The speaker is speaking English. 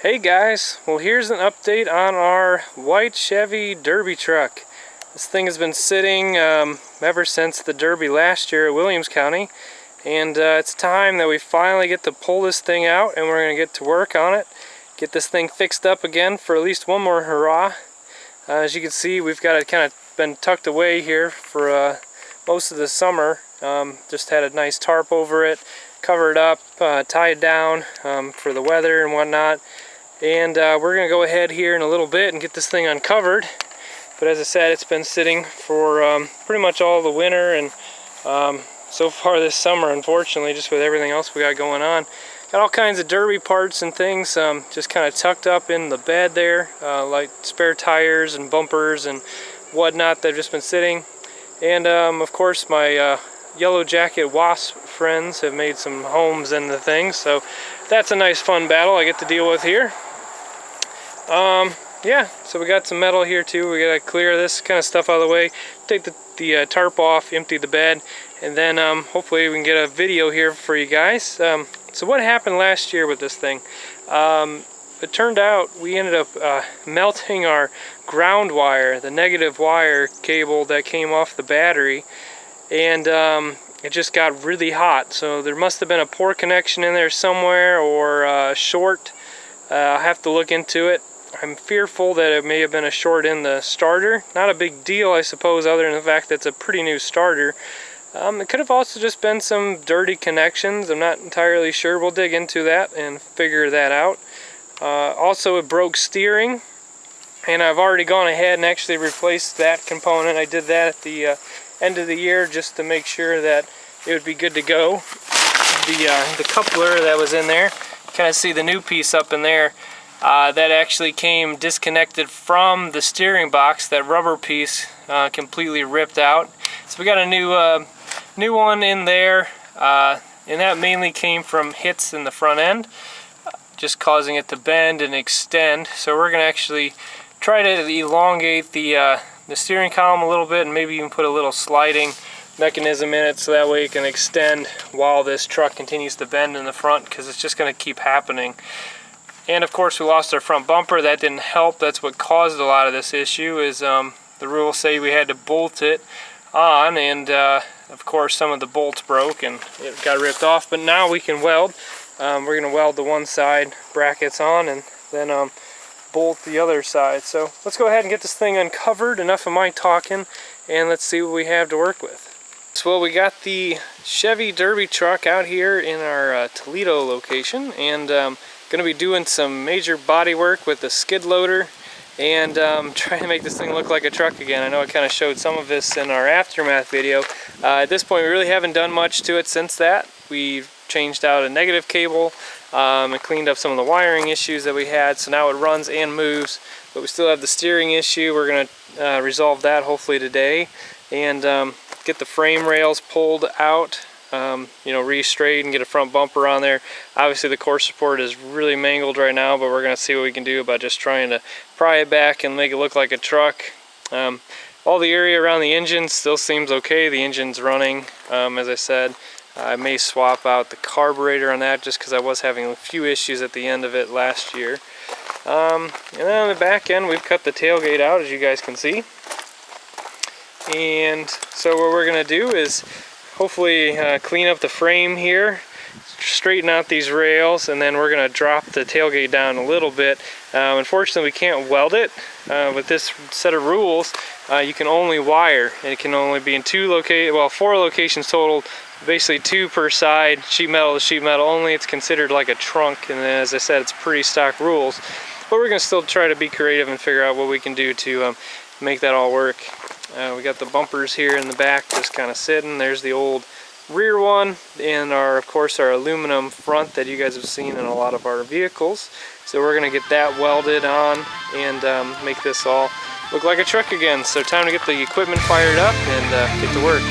Hey guys, well here's an update on our white Chevy Derby truck. This thing has been sitting ever since the Derby last year at Williams County, and it's time that we finally get to pull this thing out and we're going to get to work on it. Get this thing fixed up again for at least one more hurrah. As you can see, we've got it kind of been tucked away here for most of the summer. Just had a nice tarp over it, covered up, tied down for the weather and whatnot. And we're going to go ahead here in a little bit and get this thing uncovered. But as I said, it's been sitting for pretty much all the winter and so far this summer, unfortunately, just with everything else we got going on. Got all kinds of Derby parts and things just kind of tucked up in the bed there, like spare tires and bumpers and whatnot that have just been sitting. And of course my Yellow Jacket Wasp friends have made some homes in the thing, so that's a nice fun battle I get to deal with here. Yeah, so we got some metal here too. We gotta clear this kind of stuff out of the way, take the tarp off, empty the bed, and then hopefully we can get a video here for you guys. So what happened last year with this thing? It turned out we ended up melting our ground wire, the negative wire cable that came off the battery, and it just got really hot. So there must have been a poor connection in there somewhere, or a short. I'll have to look into it. I'm fearful that it may have been a short in the starter. Not a big deal, I suppose, other than the fact that it's a pretty new starter. It could have also just been some dirty connections. I'm not entirely sure. We'll dig into that and figure that out. Also, it broke steering, and I've already gone ahead and actually replaced that component. I did that at the end of the year just to make sure that it would be good to go. The coupler that was in there, you kind of see the new piece up in there. That actually came disconnected from the steering box. That rubber piece completely ripped out. So we got a new one in there, and that mainly came from hits in the front end, just causing it to bend and extend. So we're going to actually try to elongate the steering column a little bit, and maybe even put a little sliding mechanism in it so that way it can extend while this truck continues to bend in the front, because it's just going to keep happening. And of course we lost our front bumper. That didn't help. That's what caused a lot of this issue, is the rules say we had to bolt it on, and of course some of the bolts broke and it got ripped off. But now we can weld. We're going to weld the one side brackets on and then bolt the other side. So let's go ahead and get this thing uncovered. Enough of my talking, and let's see what we have to work with. So we got the Chevy Derby truck out here in our Toledo location, and going to be doing some major body work with the skid loader and trying to make this thing look like a truck again. I know I kind of showed some of this in our aftermath video. At this point we really haven't done much to it since that. We've changed out a negative cable and cleaned up some of the wiring issues that we had, so now it runs and moves, but we still have the steering issue. We're going to resolve that hopefully today, and get the frame rails pulled out, re-straight, and get a front bumper on there. Obviously the core support is really mangled right now, but we're going to see what we can do about just trying to pry it back and make it look like a truck. All the area around the engine still seems okay. The engine's running, as I said. I may swap out the carburetor on that just because I was having a few issues at the end of it last year. And then on the back end we've cut the tailgate out, as you guys can see. And so what we're going to do is hopefully clean up the frame here, straighten out these rails, and then we're going to drop the tailgate down a little bit. Unfortunately we can't weld it. With this set of rules, you can only wire, and it can only be in 4 locations total, basically 2 per side, sheet metal to sheet metal only. It's considered like a trunk, and then, as I said, it's pretty stock rules, but we're going to still try to be creative and figure out what we can do to make that all work. We got the bumpers here in the back just kind of sitting. There's the old rear one, and of course our aluminum front that you guys have seen in a lot of our vehicles. So we're going to get that welded on and make this all look like a truck again. So time to get the equipment fired up and get to work.